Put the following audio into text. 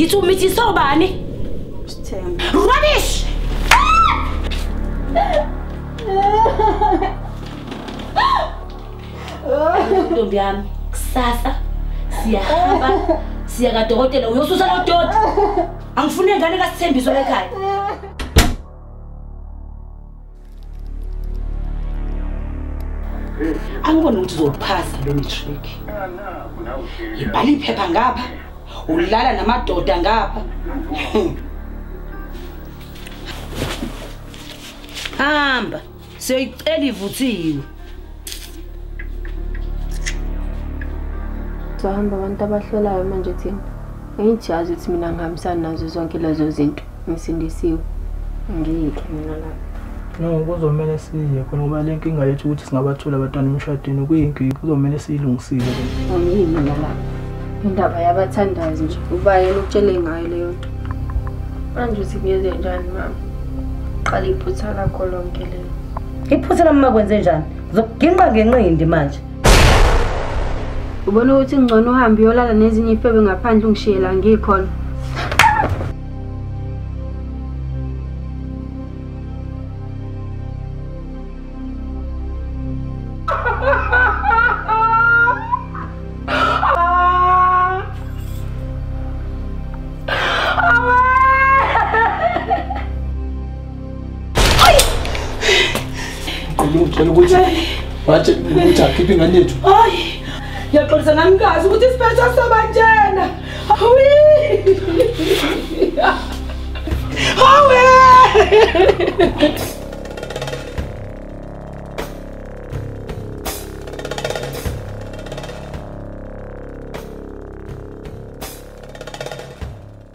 Ngithi umithi sobani? Sithemba. Rubbish! Ntombi yami, kusasa siyahamba siya kadokotela uyosusa lo doda. Angifune ngane kaSithembiso lekhaya. Angibona ukuthi uzophasa lo matric. Ibhala iphepha ngapha, ulala namadoda ngapha. Hamba, siyoyicela ivuthiwe. Hamba abantu abahlolayo manje thina. Angijazi ukuthi mina ngihambisana nazo zonke lezo zinto. Ngisindisiwe. Ngikho mina lapha. No, kuzomela siye khona ngoba le nkinga yethu ukuthi singabathola abantwana emshadweni kuyinkinga kuzomela siyilungisile. Angiyini mina lapha. Indaba yabathandazi nje. Uba yena ukutshele ngayo leyo nto. Manje uthi ngiyenze njani mama? Qala iphutha lakho lonke lelo. Iphutha lami makwenze njani? Zokuginqa ngenqindi manje. Ubona ukuthi ngcono uhambe uyolala nezinye ifebe ngaphandle ungishiyela ngikhona. Wathi ukuthi akhiphe ingane yethu. Hayi. Yaxolisa nami ngazi ukuthi isiphetho sobanjena. Hawi.